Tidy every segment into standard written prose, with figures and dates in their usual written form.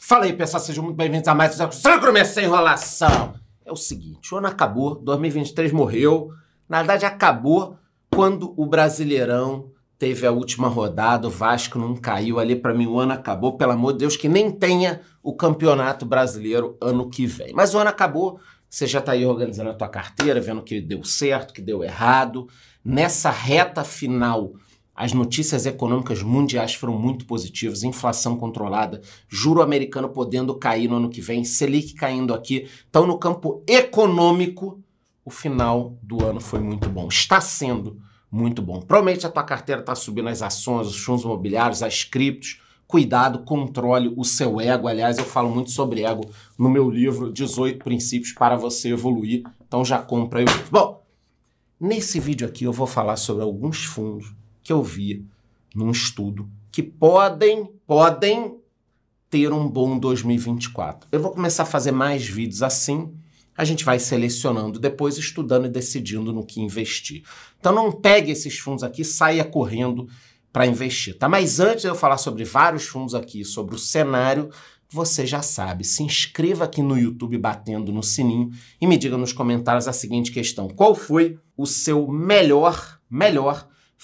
Fala aí, pessoal, sejam muito bem-vindos a mais um Programa Sem Enrolação. É o seguinte, o ano acabou, 2023 morreu. Na verdade, acabou quando o Brasileirão teve a última rodada, o Vasco não caiu ali. Pra mim, o ano acabou, pelo amor de Deus, que nem tenha o Campeonato Brasileiro ano que vem. Mas o ano acabou, você já tá aí organizando a tua carteira, vendo o que deu certo, o que deu errado. Nessa reta final, as notícias econômicas mundiais foram muito positivas, inflação controlada, juro americano podendo cair no ano que vem, Selic caindo aqui. Então, no campo econômico, o final do ano foi muito bom. Está sendo muito bom. Provavelmente a tua carteira está subindo as ações, os fundos imobiliários, as criptos. Cuidado, controle o seu ego. Aliás, eu falo muito sobre ego no meu livro 18 Princípios para você evoluir. Então já compra aí. Bom, nesse vídeo aqui eu vou falar sobre alguns fundos que eu vi num estudo que podem ter um bom 2024. Eu vou começar a fazer mais vídeos assim, a gente vai selecionando, depois estudando e decidindo no que investir. Então não pegue esses fundos aqui, saia correndo para investir, tá? Mas antes de eu falar sobre vários fundos aqui, sobre o cenário, você já sabe, se inscreva aqui no YouTube batendo no sininho e me diga nos comentários a seguinte questão: qual foi o seu melhor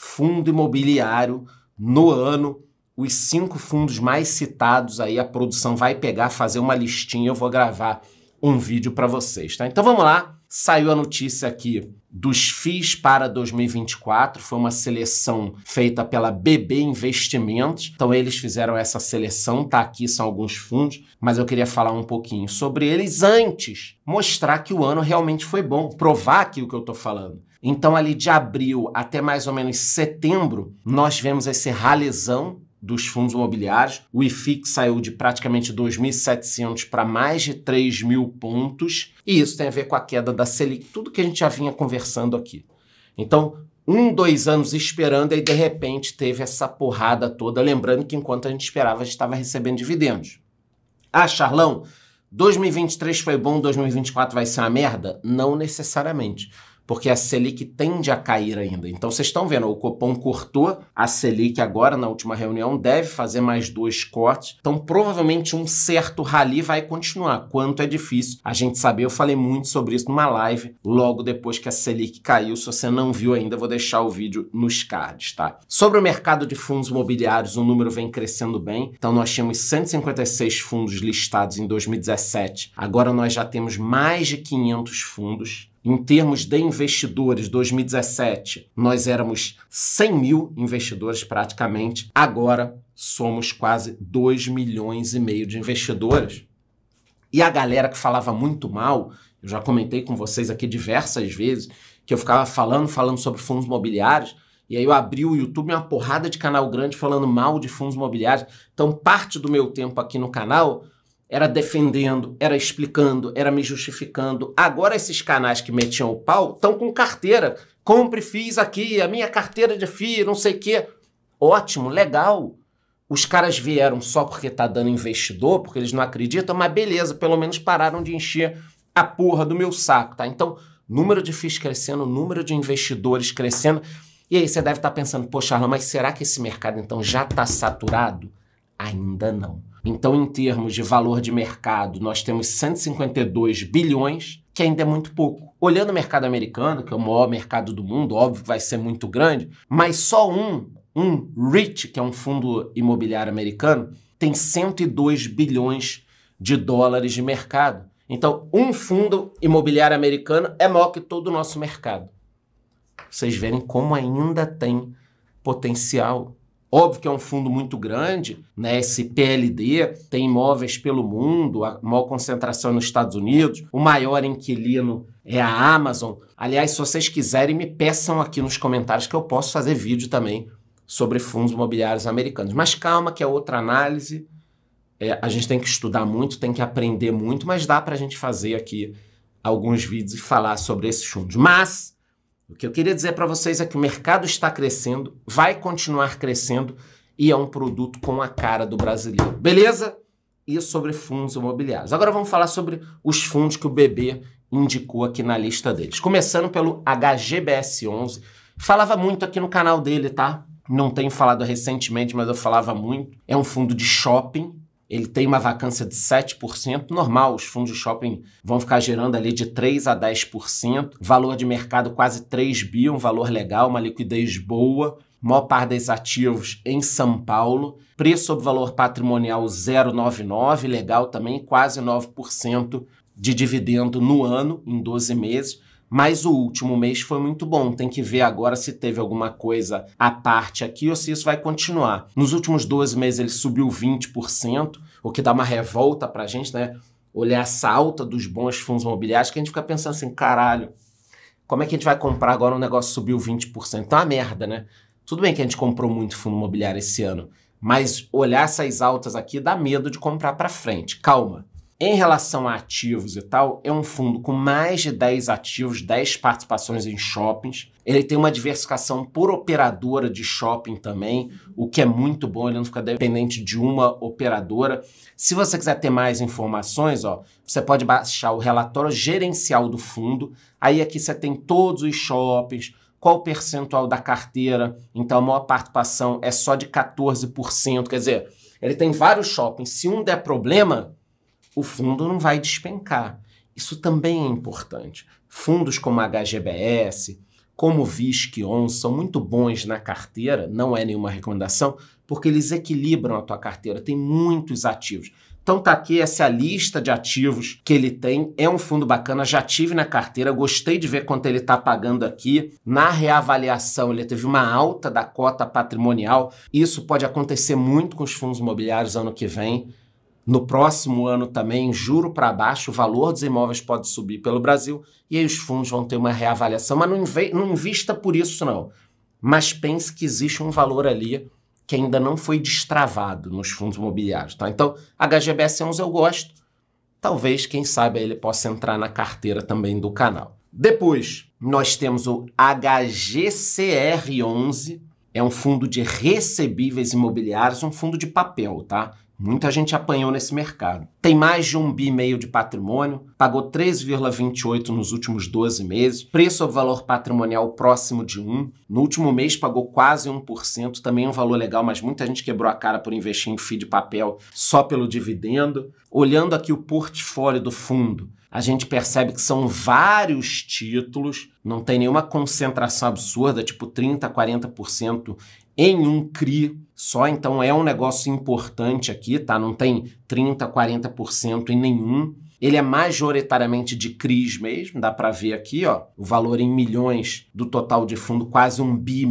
fundo imobiliário no ano? Os 5 fundos mais citados aí, a produção vai pegar, fazer uma listinha, eu vou gravar um vídeo para vocês, tá? Então vamos lá, saiu a notícia aqui dos FIIs para 2024, foi uma seleção feita pela BB Investimentos, então eles fizeram essa seleção, tá aqui, são alguns fundos, mas eu queria falar um pouquinho sobre eles antes, mostrar que o ano realmente foi bom, provar aqui o que eu tô falando. Então ali de abril até mais ou menos setembro, nós vemos esse ralezão dos fundos imobiliários. O IFIX saiu de praticamente 2.700 para mais de 3.000 pontos. E isso tem a ver com a queda da Selic, tudo que a gente já vinha conversando aqui. Então, 2 anos esperando e de repente teve essa porrada toda. Lembrando que enquanto a gente esperava, a gente estava recebendo dividendos. Ah, Charlão, 2023 foi bom, 2024 vai ser uma merda? Não necessariamente, porque a Selic tende a cair ainda. Então, vocês estão vendo, o Copom cortou a Selic agora, na última reunião, deve fazer mais 2 cortes. Então, provavelmente, um certo rally vai continuar. Quanto é difícil a gente saber. Eu falei muito sobre isso numa live, logo depois que a Selic caiu. Se você não viu ainda, eu vou deixar o vídeo nos cards, tá? Sobre o mercado de fundos imobiliários, o número vem crescendo bem. Então, nós tínhamos 156 fundos listados em 2017. Agora, nós já temos mais de 500 fundos. Em termos de investidores, 2017, nós éramos 100 mil investidores praticamente. Agora somos quase 2,5 milhões de investidores. E a galera que falava muito mal, eu já comentei com vocês aqui diversas vezes, que eu ficava falando sobre fundos imobiliários, e aí eu abri o YouTube, uma porrada de canal grande falando mal de fundos imobiliários. Então parte do meu tempo aqui no canal era defendendo, era explicando, era me justificando. Agora esses canais que metiam o pau estão com carteira. Compre FIIs aqui, a minha carteira de FII, não sei o quê. Ótimo, legal. Os caras vieram só porque tá dando investidor, porque eles não acreditam, mas beleza, pelo menos pararam de encher a porra do meu saco, tá? Então, número de FIIs crescendo, número de investidores crescendo. E aí você deve estar pensando, poxa, Arlan, mas será que esse mercado então já está saturado? Ainda não. Então, em termos de valor de mercado, nós temos 152 bilhões, que ainda é muito pouco. Olhando o mercado americano, que é o maior mercado do mundo, óbvio que vai ser muito grande, mas só um REIT, que é um fundo imobiliário americano, tem 102 bilhões de dólares de mercado. Então, um fundo imobiliário americano é maior que todo o nosso mercado. Vocês verem como ainda tem potencial. Óbvio que é um fundo muito grande, né? Esse PLD tem imóveis pelo mundo, a maior concentração nos Estados Unidos, o maior inquilino é a Amazon. Aliás, se vocês quiserem, me peçam aqui nos comentários que eu posso fazer vídeo também sobre fundos imobiliários americanos. Mas calma, que é outra análise. A gente tem que estudar muito, tem que aprender muito, mas dá para a gente fazer aqui alguns vídeos e falar sobre esses fundos. Mas o que eu queria dizer para vocês é que o mercado está crescendo, vai continuar crescendo e é um produto com a cara do brasileiro. Beleza? E sobre fundos imobiliários. Agora vamos falar sobre os fundos que o BB indicou aqui na lista deles. Começando pelo HGBS11. Falava muito aqui no canal dele, tá? Não tenho falado recentemente, mas eu falava muito. É um fundo de shopping. ele tem uma vacância de 7%, normal, os fundos de shopping vão ficar gerando ali de 3% a 10%, valor de mercado quase 3 bi, um valor legal, uma liquidez boa, maior parte dos ativos em São Paulo, preço sobre valor patrimonial 0,99, legal também, quase 9% de dividendo no ano, em 12 meses, mas o último mês foi muito bom. Tem que ver agora se teve alguma coisa à parte aqui ou se isso vai continuar. Nos últimos 12 meses ele subiu 20%, o que dá uma revolta pra gente, né? Olhar essa alta dos bons fundos imobiliários, que a gente fica pensando assim, caralho, como é que a gente vai comprar agora um negócio subiu 20%? Então é uma merda, né? Tudo bem que a gente comprou muito fundo imobiliário esse ano, mas olhar essas altas aqui dá medo de comprar pra frente. Calma. Em relação a ativos e tal, é um fundo com mais de 10 ativos, 10 participações em shoppings. Ele tem uma diversificação por operadora de shopping também, o que é muito bom, ele não fica dependente de uma operadora. Se você quiser ter mais informações, ó, você pode baixar o relatório gerencial do fundo. Aí aqui você tem todos os shoppings, qual o percentual da carteira. Então a maior participação é só de 14%. Quer dizer, ele tem vários shoppings. Se um der problema, o fundo não vai despencar. Isso também é importante. Fundos como a HGBS, como o VISC11, são muito bons na carteira, não é nenhuma recomendação, porque eles equilibram a tua carteira, tem muitos ativos. Então tá aqui, essa é a lista de ativos que ele tem, é um fundo bacana, já tive na carteira, gostei de ver quanto ele está pagando aqui. Na reavaliação ele teve uma alta da cota patrimonial, isso pode acontecer muito com os fundos imobiliários ano que vem. No próximo ano também, juro para baixo, o valor dos imóveis pode subir pelo Brasil e aí os fundos vão ter uma reavaliação, mas não invista por isso não. Mas pense que existe um valor ali que ainda não foi destravado nos fundos imobiliários, tá? Então, HGBS11 eu gosto, talvez, quem sabe, ele possa entrar na carteira também do canal. Depois, nós temos o HGCR11, é um fundo de recebíveis imobiliários, um fundo de papel, tá? Muita gente apanhou nesse mercado. Tem mais de 1,5 bi de patrimônio, pagou 3,28 nos últimos 12 meses, preço sobre valor patrimonial próximo de 1. No último mês pagou quase 1%, também é um valor legal, mas muita gente quebrou a cara por investir em FII de papel só pelo dividendo. Olhando aqui o portfólio do fundo, a gente percebe que são vários títulos, não tem nenhuma concentração absurda, tipo 30%, 40% em um CRI só, então é um negócio importante aqui, tá? Não tem 30%, 40% em nenhum. Ele é majoritariamente de CRIs mesmo, dá para ver aqui, ó, o valor em milhões do total de fundo, quase 1,5 bi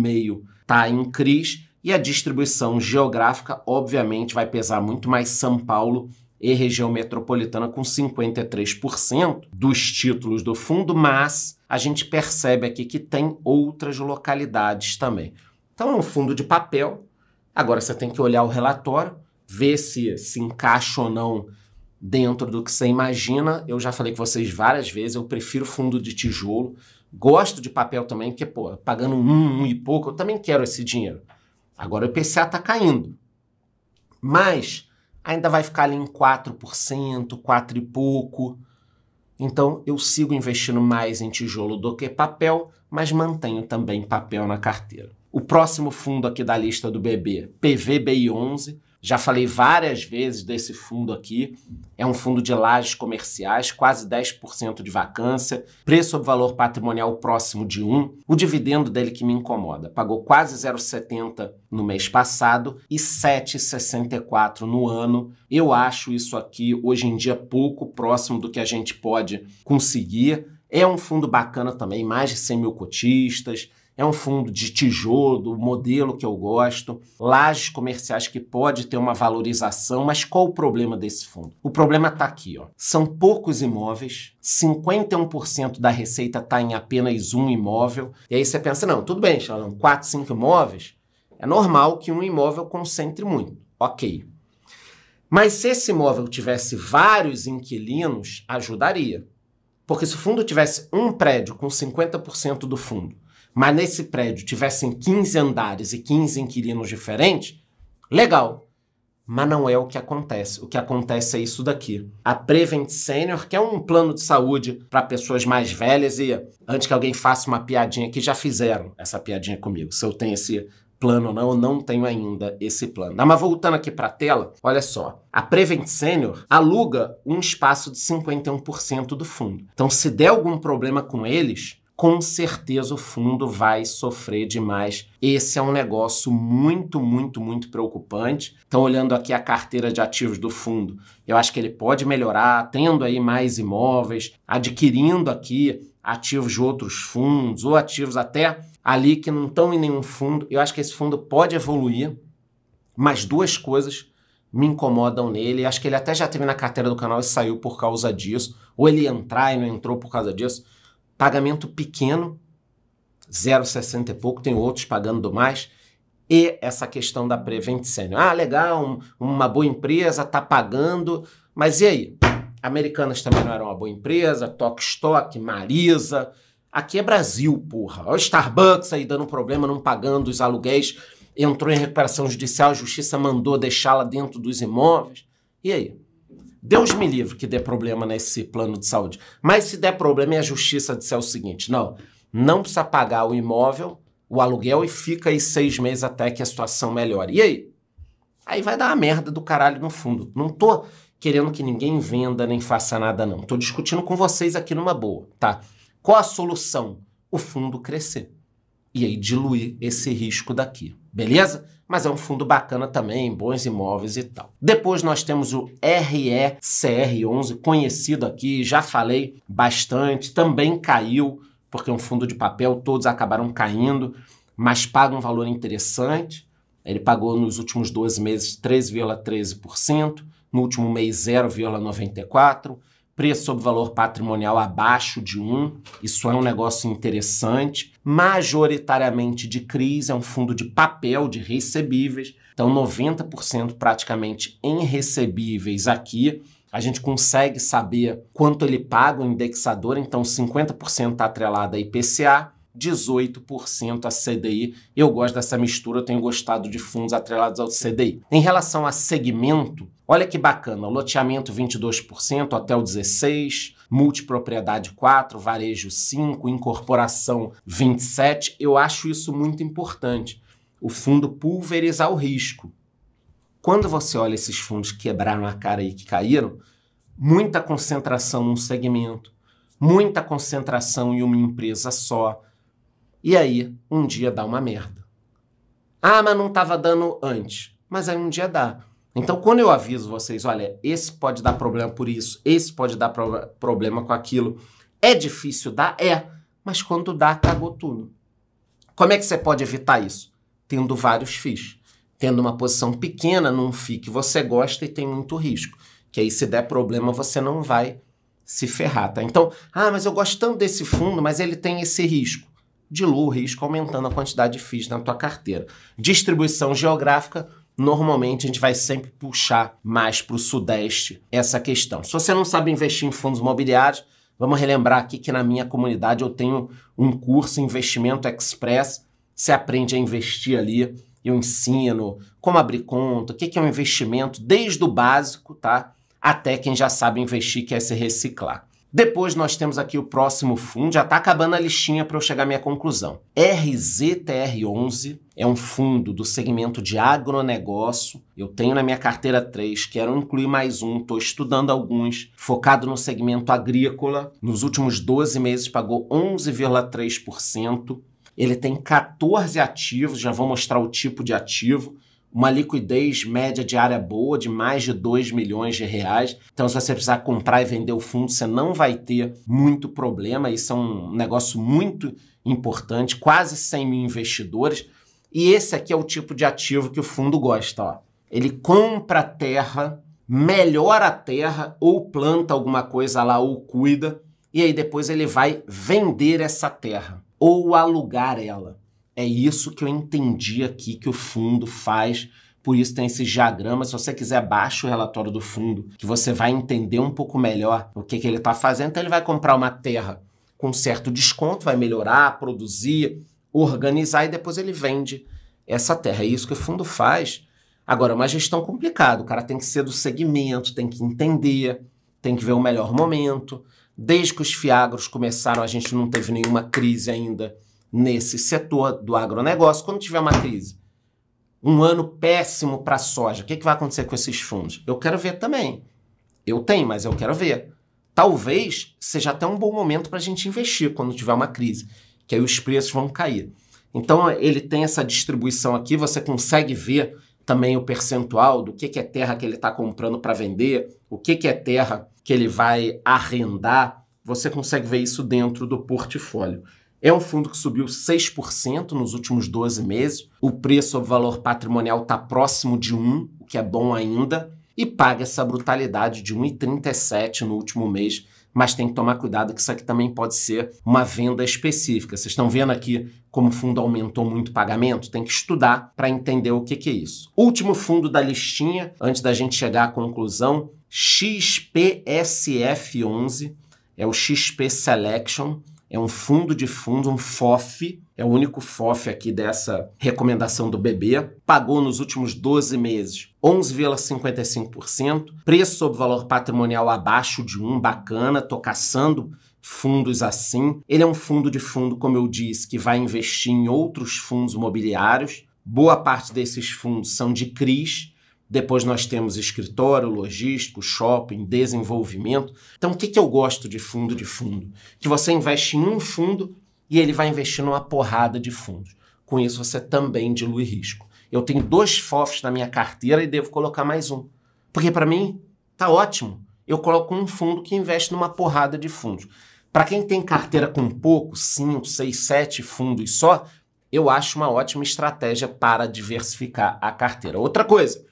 tá em CRIs, e a distribuição geográfica, obviamente, vai pesar muito mais São Paulo e região metropolitana com 53% dos títulos do fundo, mas a gente percebe aqui que tem outras localidades também. Então é um fundo de papel, agora você tem que olhar o relatório, ver se encaixa ou não dentro do que você imagina. Eu já falei com vocês várias vezes, eu prefiro fundo de tijolo, gosto de papel também, porque, pô, pagando um e pouco, eu também quero esse dinheiro. Agora o IPCA está caindo, mas ainda vai ficar ali em 4%, 4 e pouco. Então eu sigo investindo mais em tijolo do que papel, mas mantenho também papel na carteira. O próximo fundo aqui da lista do BB, PVBI11, já falei várias vezes desse fundo aqui, é um fundo de lajes comerciais, quase 10% de vacância, preço sobre valor patrimonial próximo de 1, o dividendo dele que me incomoda, pagou quase 0,70 no mês passado e 7,64 no ano. Eu acho isso aqui hoje em dia pouco próximo do que a gente pode conseguir. É um fundo bacana também, mais de 100 mil cotistas, é um fundo de tijolo, do modelo que eu gosto, lajes comerciais que pode ter uma valorização, mas qual o problema desse fundo? O problema está aqui, ó. São poucos imóveis, 51% da receita está em apenas um imóvel, e aí você pensa, não, tudo bem, Xalão, 4, 5 imóveis, é normal que um imóvel concentre muito, ok. Mas se esse imóvel tivesse vários inquilinos, ajudaria. Porque se o fundo tivesse um prédio com 50% do fundo, mas nesse prédio tivessem 15 andares e 15 inquilinos diferentes, legal. Mas não é o que acontece. O que acontece é isso daqui. A Prevent Senior, que é um plano de saúde para pessoas mais velhas, e antes que alguém faça uma piadinha aqui, já fizeram essa piadinha comigo. Se eu tenho esse plano ou não, eu não tenho ainda esse plano. Mas voltando aqui para a tela, olha só, a Prevent Senior aluga um espaço de 51% do fundo. Então, se der algum problema com eles, com certeza o fundo vai sofrer demais. Esse é um negócio muito, muito, muito preocupante. Então, olhando aqui a carteira de ativos do fundo, eu acho que ele pode melhorar, tendo aí mais imóveis, adquirindo aqui ativos de outros fundos ou ativos até ali que não estão em nenhum fundo. Eu acho que esse fundo pode evoluir, mas duas coisas me incomodam nele. Acho que ele até já teve na carteira do canal e saiu por causa disso, ou ele ia entrar e não entrou por causa disso. Pagamento pequeno, 0,60 e pouco, tem outros pagando mais, e essa questão da Prevent Senior. Ah, legal, uma boa empresa está pagando, mas e aí? Americanas também não eram uma boa empresa, Tok Stock, Marisa. Aqui é Brasil, porra. Olha o Starbucks aí dando problema, não pagando os aluguéis, entrou em recuperação judicial, a justiça mandou deixá-la dentro dos imóveis. E aí? Deus me livre que dê problema nesse plano de saúde. Mas se der problema e a justiça disser o seguinte, não precisa pagar o imóvel, o aluguel e fica aí 6 meses até que a situação melhore. E aí? Aí vai dar uma merda do caralho no fundo. Não tô querendo que ninguém venda nem faça nada não. Tô discutindo com vocês aqui numa boa, tá? Qual a solução? O fundo crescer. E aí diluir esse risco daqui, beleza? Mas é um fundo bacana também, bons imóveis e tal. Depois nós temos o RECR11, conhecido aqui, já falei bastante, também caiu, porque é um fundo de papel, todos acabaram caindo, mas paga um valor interessante. Ele pagou nos últimos 12 meses 3,13%, no último mês 0,94%, preço sobre valor patrimonial abaixo de 1, isso é um negócio interessante, majoritariamente de CRIs, é um fundo de papel, de recebíveis, então 90% praticamente em recebíveis aqui, a gente consegue saber quanto ele paga o indexador, então 50% está atrelado a IPCA, 18% a CDI, eu gosto dessa mistura, eu tenho gostado de fundos atrelados ao CDI. Em relação a segmento, olha que bacana, o loteamento 22%, hotel 16%, multipropriedade 4%, varejo 5%, incorporação 27%. Eu acho isso muito importante, o fundo pulverizar o risco. Quando você olha esses fundos que quebraram a cara e que caíram, muita concentração num segmento, muita concentração em uma empresa só, e aí um dia dá uma merda. Ah, mas não estava dando antes. Mas aí um dia dá. Então, quando eu aviso vocês, olha, esse pode dar problema por isso, esse pode dar problema com aquilo, é difícil dar? É. Mas quando dá, cagou tudo. Como é que você pode evitar isso? Tendo vários FIIs. Tendo uma posição pequena num FII que você gosta e tem muito risco. Que aí, se der problema, você não vai se ferrar, tá? Então, mas eu gosto tanto desse fundo, mas ele tem esse risco. Dilua o risco aumentando a quantidade de FIIs na tua carteira. Distribuição geográfica, normalmente a gente vai sempre puxar mais para o Sudeste essa questão. Se você não sabe investir em fundos imobiliários, vamos relembrar aqui que na minha comunidade eu tenho um curso Investimento Express. Você aprende a investir ali, eu ensino como abrir conta, o que é um investimento, desde o básico, tá? Até quem já sabe investir, quer se reciclar. Depois nós temos aqui o próximo fundo, já está acabando a listinha para eu chegar à minha conclusão. RZTR11 é um fundo do segmento de agronegócio. Eu tenho na minha carteira 3, quero incluir mais um, estou estudando alguns, focado no segmento agrícola. Nos últimos 12 meses pagou 11,3%. Ele tem 14 ativos, já vou mostrar o tipo de ativo. Uma liquidez média diária boa de mais de 2 milhões de reais. Então, se você precisar comprar e vender o fundo, você não vai ter muito problema. Isso é um negócio muito importante, quase 100 mil investidores. E esse aqui é o tipo de ativo que o fundo gosta. Ó. Ele compra terra, melhora a terra, ou planta alguma coisa lá, ou cuida, e aí depois ele vai vender essa terra, ou alugar ela. É isso que eu entendi aqui que o fundo faz, por isso tem esses diagramas. Se você quiser, baixa o relatório do fundo, que você vai entender um pouco melhor o que ele está fazendo. Então ele vai comprar uma terra com certo desconto, vai melhorar, produzir, organizar e depois ele vende essa terra. É isso que o fundo faz. Agora, é uma gestão complicada, o cara tem que ser do segmento, tem que entender, tem que ver o melhor momento. Desde que os fiagros começaram, a gente não teve nenhuma crise ainda nesse setor do agronegócio. Quando tiver uma crise, Um ano péssimo para a soja. O que vai acontecer com esses fundos? Eu quero ver também. Eu tenho, mas eu quero ver. Talvez seja até um bom momento para a gente investir quando tiver uma crise, que aí os preços vão cair. Então ele tem essa distribuição aqui, você consegue ver também o percentual do que é terra que ele está comprando para vender, o que é terra que ele vai arrendar, você consegue ver isso dentro do portfólio. É um fundo que subiu 6% nos últimos 12 meses, o preço sobre valor patrimonial está próximo de 1, o que é bom ainda, e paga essa brutalidade de 1,37 no último mês, mas tem que tomar cuidado que isso aqui também pode ser uma venda específica. Vocês estão vendo aqui como o fundo aumentou muito o pagamento? Tem que estudar para entender o que é isso. Último fundo da listinha, antes da gente chegar à conclusão, XPSF11, é o XP Selection, é um fundo de fundo, um FOF, é o único FOF aqui dessa recomendação do BB, pagou nos últimos 12 meses 11,55%, preço sobre valor patrimonial abaixo de 1, bacana, tô caçando fundos assim. Ele é um fundo de fundo, como eu disse, que vai investir em outros fundos imobiliários, boa parte desses fundos são de CRIs, depois nós temos escritório, logístico, shopping, desenvolvimento. Então, o que eu gosto de fundo? Que você investe em um fundo e ele vai investir numa porrada de fundos. Com isso, você também dilui risco. Eu tenho 2 FOFs na minha carteira e devo colocar mais um. Porque, para mim, tá ótimo. Eu coloco um fundo que investe numa porrada de fundos. Para quem tem carteira com pouco, 5, 6, 7 fundos só, eu acho uma ótima estratégia para diversificar a carteira. Outra coisa,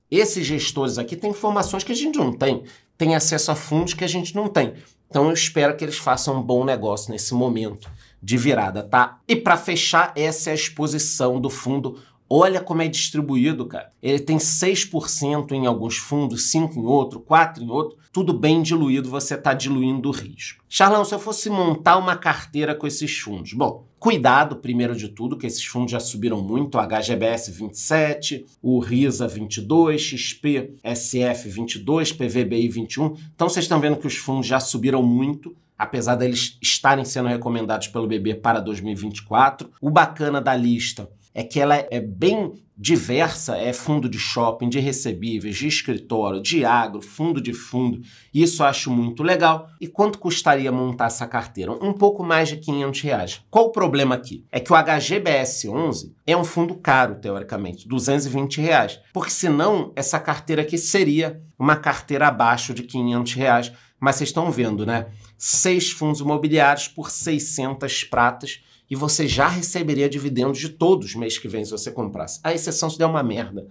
esses gestores aqui têm informações que a gente não tem, tem acesso a fundos que a gente não tem. Então eu espero que eles façam um bom negócio nesse momento de virada, tá? E para fechar, essa é a exposição do fundo. Olha como é distribuído, cara. Ele tem 6% em alguns fundos, 5% em outro, 4% em outro. Tudo bem diluído, você está diluindo o risco. Charlão, se eu fosse montar uma carteira com esses fundos? Bom, cuidado, primeiro de tudo, que esses fundos já subiram muito. O HGBS 27, o RISA 22, XP SF 22, PVBI 21. Então vocês estão vendo que os fundos já subiram muito, apesar deles estarem sendo recomendados pelo BB para 2024. O bacana da lista é que ela é bem diversa, é fundo de shopping, de recebíveis, de escritório, de agro, fundo de fundo. Isso eu acho muito legal. E quanto custaria montar essa carteira? Um pouco mais de R$500. Qual o problema aqui? É que o HGBS 11 é um fundo caro, teoricamente, R$220. Porque senão essa carteira aqui seria uma carteira abaixo de R$500. Mas vocês estão vendo, né? 6 fundos imobiliários por 600 pratas. E você já receberia dividendos de todos os meses que vem se você comprasse. A exceção se der uma merda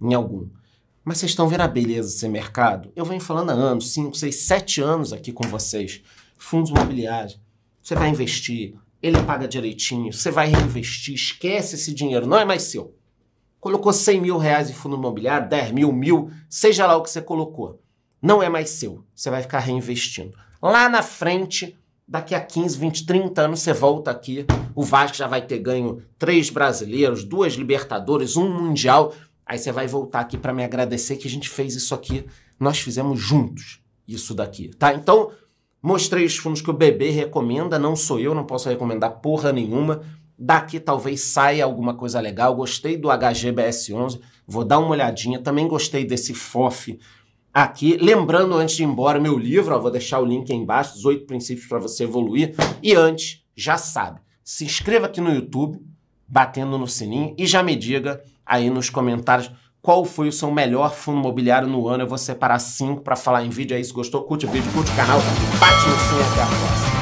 em algum. Mas vocês estão vendo a beleza desse mercado? Eu venho falando há anos, 5, 6, 7 anos aqui com vocês. Fundos imobiliários. Você vai investir, ele paga direitinho, você vai reinvestir, esquece esse dinheiro, não é mais seu. Colocou R$100 mil em fundo imobiliário, 10 mil, 1.000, seja lá o que você colocou. Não é mais seu, você vai ficar reinvestindo. Lá na frente, daqui a 15, 20, 30 anos você volta aqui, o Vasco já vai ter ganho 3 brasileiros, 2 Libertadores, 1 Mundial. Aí você vai voltar aqui para me agradecer que a gente fez isso aqui, nós fizemos juntos isso daqui, tá? Então, mostrei os fundos que o BB recomenda, não sou eu, não posso recomendar porra nenhuma. Daqui talvez saia alguma coisa legal. Gostei do HGBS 11, vou dar uma olhadinha. Também gostei desse FOF aqui. Lembrando, antes de ir embora, meu livro, ó, vou deixar o link aí embaixo, os 8 princípios para você evoluir. E antes, já sabe, se inscreva aqui no YouTube, batendo no sininho, e já me diga aí nos comentários qual foi o seu melhor fundo imobiliário no ano. Eu vou separar 5 para falar em vídeo. É isso, gostou? Curte o vídeo, curte o canal, bate no sininho, até a próxima.